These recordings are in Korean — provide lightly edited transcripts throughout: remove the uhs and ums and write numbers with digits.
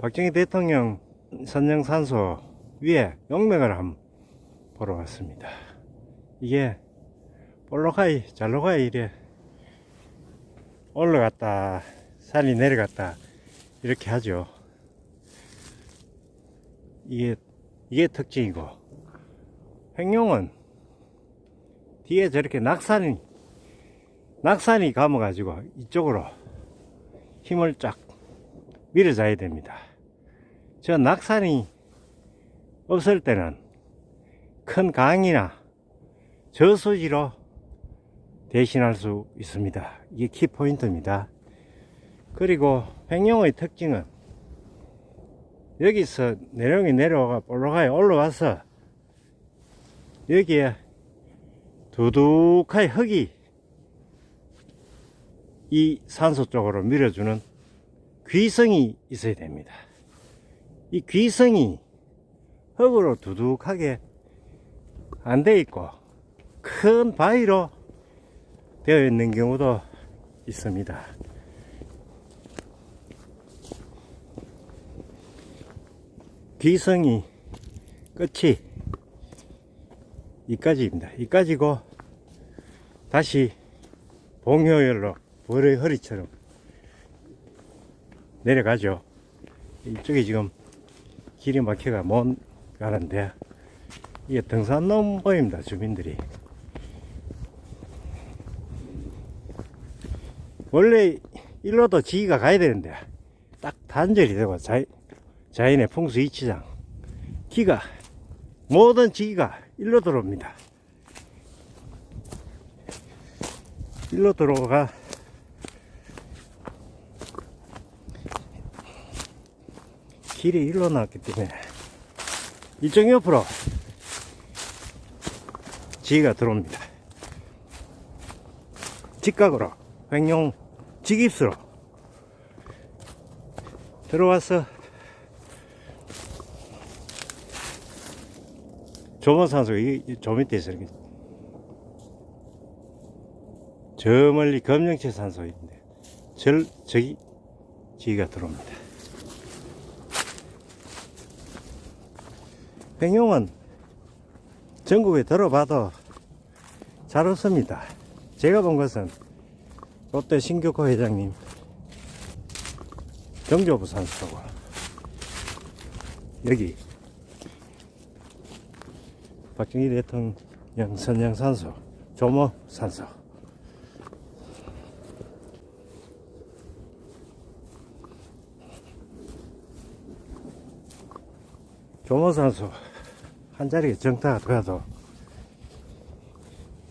박정희 대통령 선정산소 위에 용맥을 한번 보러 왔습니다. 이게 볼록하이 잘록하이 이래 올라갔다 산이 내려갔다 이렇게 하죠. 이게 특징이고, 횡령은 뒤에 저렇게 낙산이 감아가지고 이쪽으로 힘을 쫙 밀어줘야 됩니다. 저 낙산이 없을 때는 큰 강이나 저수지로 대신할 수 있습니다. 이게 키포인트입니다. 그리고 횡령의 특징은 여기서 내령이 내려가 볼록하게 올라와서 여기에 두둑하게 흙이 이 산소 쪽으로 밀어주는 귀성이 있어야 됩니다. 이 귀성이 흙으로 두둑하게 안 돼 있고 큰 바위로 되어 있는 경우도 있습니다. 귀성이 끝이 이까지입니다. 이까지고 다시 봉효열로 벌의 허리처럼 내려가죠. 이쪽에 지금 길이 막혀가 못 가는데 이게 등산로 보입니다. 주민들이 원래 일로도 지기가 가야 되는데 딱 단절이 되고 자연의 풍수 이치상 기가 모든 지기가 일로 들어옵니다. 일로 들어가 길이 일로 나왔기 때문에 이쪽 옆으로 지기가 들어옵니다. 직각으로 횡령 직입수로 들어와서 조모산소 저 밑에서 이렇게 저 멀리 검정체 산소 있는데 저기 지기가 들어옵니다. 횡령은 전국에 들어봐도 잘 없습니다. 제가 본 것은 롯데 신규호 회장님 정조부 산소고 여기 박정희 대통령 선정 산소 조모 산소 조모 산소 한 자리에 정타가 들어가도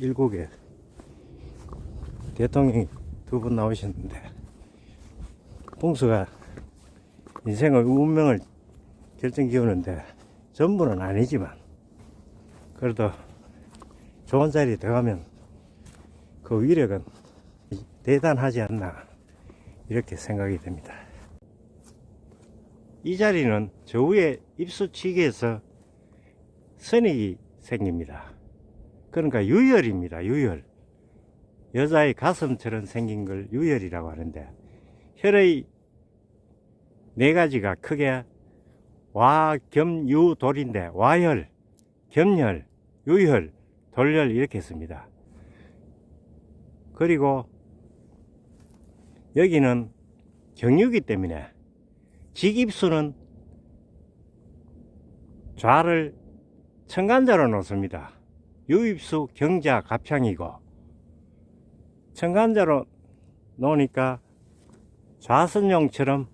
7개 대통령이 2분 나오셨는데 풍수가 인생의 운명을 결정지우는데 전부는 아니지만 그래도 좋은 자리에 들어가면 그 위력은 대단하지 않나 이렇게 생각이 됩니다. 이 자리는 저 위에 입수치기에서 선익이 생깁니다. 그러니까 유혈입니다. 유혈. 여자의 가슴처럼 생긴 걸 유혈이라고 하는데 혈의 4가지가 크게 와, 겸, 유, 돌인데 와혈, 겸혈, 유혈, 돌혈 이렇게 씁니다. 그리고 여기는 경유기 때문에 직입수는 좌를 천간자로 놓습니다. 유입수 경자 갑향이고 천간자로 놓으니까 좌선용처럼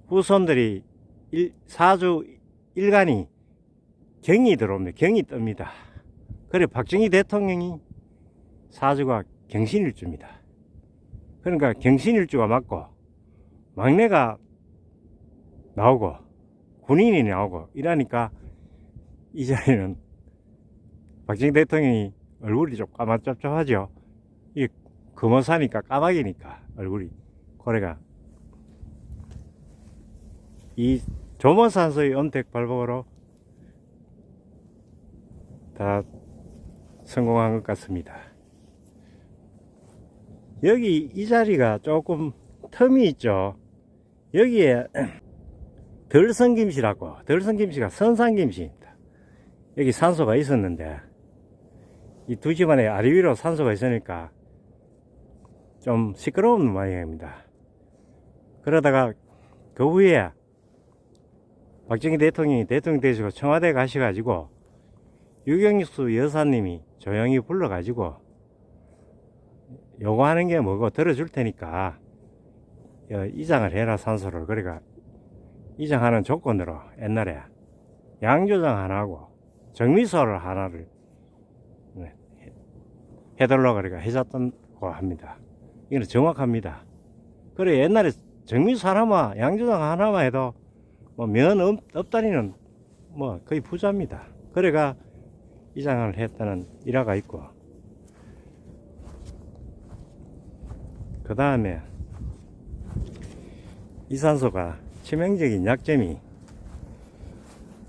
후손들이 사주 일간이 경이 들어옵니다. 경이 뜹니다. 그래 박정희 대통령이 사주가 경신일주입니다. 그러니까 경신일주가 맞고 막내가 나오고 군인이 나오고 이러니까 이 자리는 박정희 대통령이 얼굴이 좀 까맣잡잡하죠. 이 금호사니까 까마귀니까 얼굴이 고래가 이 조모산소의 언택 발복으로 다 성공한 것 같습니다. 여기 이 자리가 조금 텀이 있죠. 여기에 덜성김씨라고, 덜성김씨가 선산김씨입니다. 여기 산소가 있었는데 이 두 집안에 아래 위로 산소가 있으니까 좀 시끄러운 모양입니다. 그러다가 그 후에 박정희 대통령이 대통령 되시고 청와대 가셔가지고 유경수 여사님이 조용히 불러가지고 요구하는 게 뭐고 들어줄 테니까 이장을 해라 산소를. 그러니까 이장하는 조건으로 옛날에 양조장 하나하고 정미소를 하나를 해달라고 그러니까 해줬다고 합니다. 이건 정확합니다. 그래 옛날에 정미소 하나만 양조장 하나만 해도 뭐 면 없다니는 뭐 거의 부자입니다. 그래가 이장을 했다는 일화가 있고, 그 다음에 이산소가 치명적인 약점이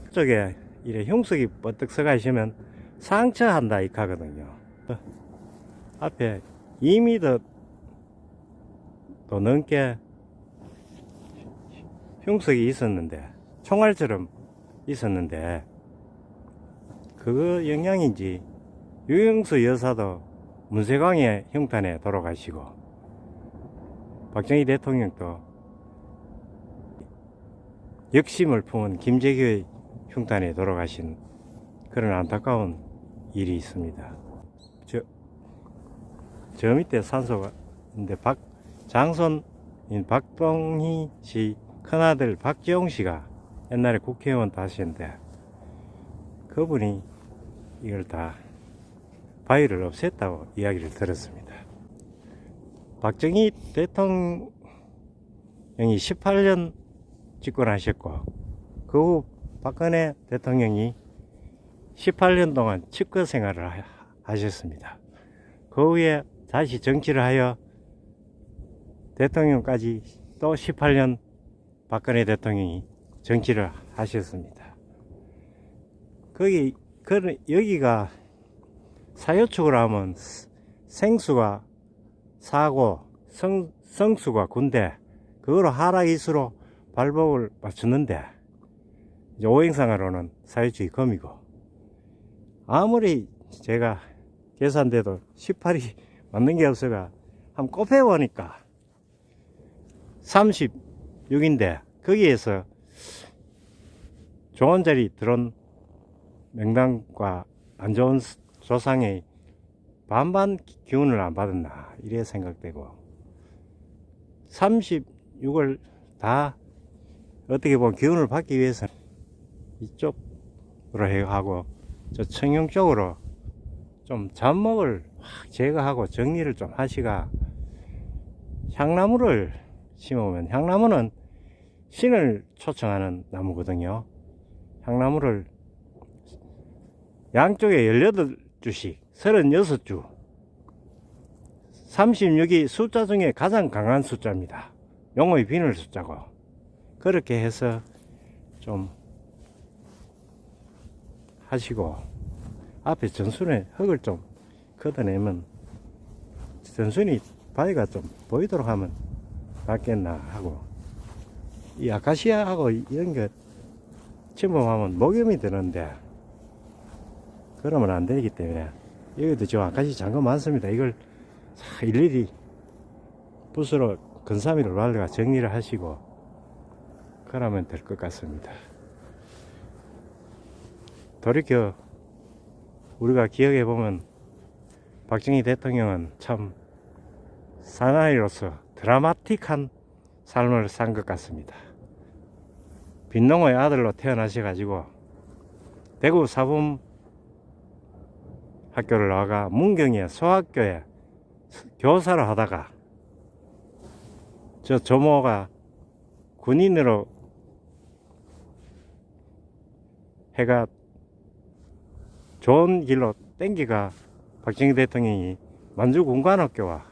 그쪽에 이래 흉석이 뻗뜩 서가 있으면 상처한다 이카거든요. 앞에 2m 더 넘게 흉석이 있었는데, 총알처럼 있었는데, 그거 영향인지 유경수 여사도 문세광의 흉탄에 돌아가시고 박정희 대통령도 역심을 품은 김재규의 흉탄에 돌아가신 그런 안타까운 일이 있습니다. 저 밑에 산소가 있는데 장손인 박동희 씨 큰아들 박지용 씨가 옛날에 국회의원 하시는데 그분이 이걸 다 바위를 없앴다고 이야기를 들었습니다. 박정희 대통령이 18년 집권하셨고 그 후 박근혜 대통령이 18년 동안 측근 생활을 하셨습니다. 그 후에 다시 정치를 하여 대통령까지 또 18년 박근혜 대통령이 정치를 하셨습니다. 여기가 사유축으로 하면 생수가 사고, 성수가 군대, 그거로 하락이수로 발복을 맞추는데, 이제 오행상으로는 사유축이 금이고, 아무리 제가 계산돼도 18이 맞는 게 없어가 한번 곱해보니까 36인데, 거기에서 좋은 자리 들어온 명당과 안 좋은 조상의 반반 기운을 안 받았나 이래 생각되고, 36을 다 어떻게 보면 기운을 받기 위해서는 이쪽으로 하고 저 청룡 쪽으로 좀 잡목을 확 제거하고 정리를 좀 하시가 향나무를 심으면, 향나무는 신을 초청하는 나무거든요. 향나무를 양쪽에 18주씩 36주, 36이 숫자 중에 가장 강한 숫자입니다. 용의 비늘 숫자고, 그렇게 해서 좀 하시고 앞에 전순에 흙을 좀 걷어내면 전순이 바위가 좀 보이도록 하면 낫겠나 하고, 이 아카시아하고 이런 게 침범하면 목염이 드는데 그러면 안 되기 때문에 여기도 지금 아카시 잔거 많습니다. 이걸 일일이 붓으로 근사미로 발라가 정리를 하시고 그러면 될 것 같습니다. 돌이켜 우리가 기억해 보면 박정희 대통령은 참 사나이로서 드라마틱한 삶을 산 것 같습니다. 빈농의 아들로 태어나셔가지고 대구 사범 학교를 나가 문경의 소학교에 교사를 하다가 저 조모가 군인으로 해가 좋은 길로 땡기가 박정희 대통령이 만주군관학교와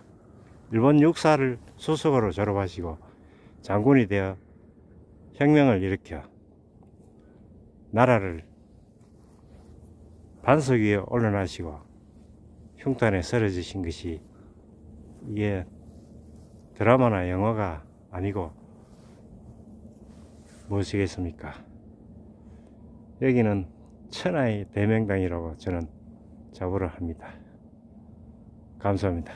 일본 육사를 수석으로 졸업하시고 장군이 되어 혁명을 일으켜 나라를 반석 위에 올려놔시고 흉탄에 쓰러지신 것이 이게 드라마나 영화가 아니고 무엇이겠습니까? 여기는 천하의 대명당이라고 저는 자부를 합니다. 감사합니다.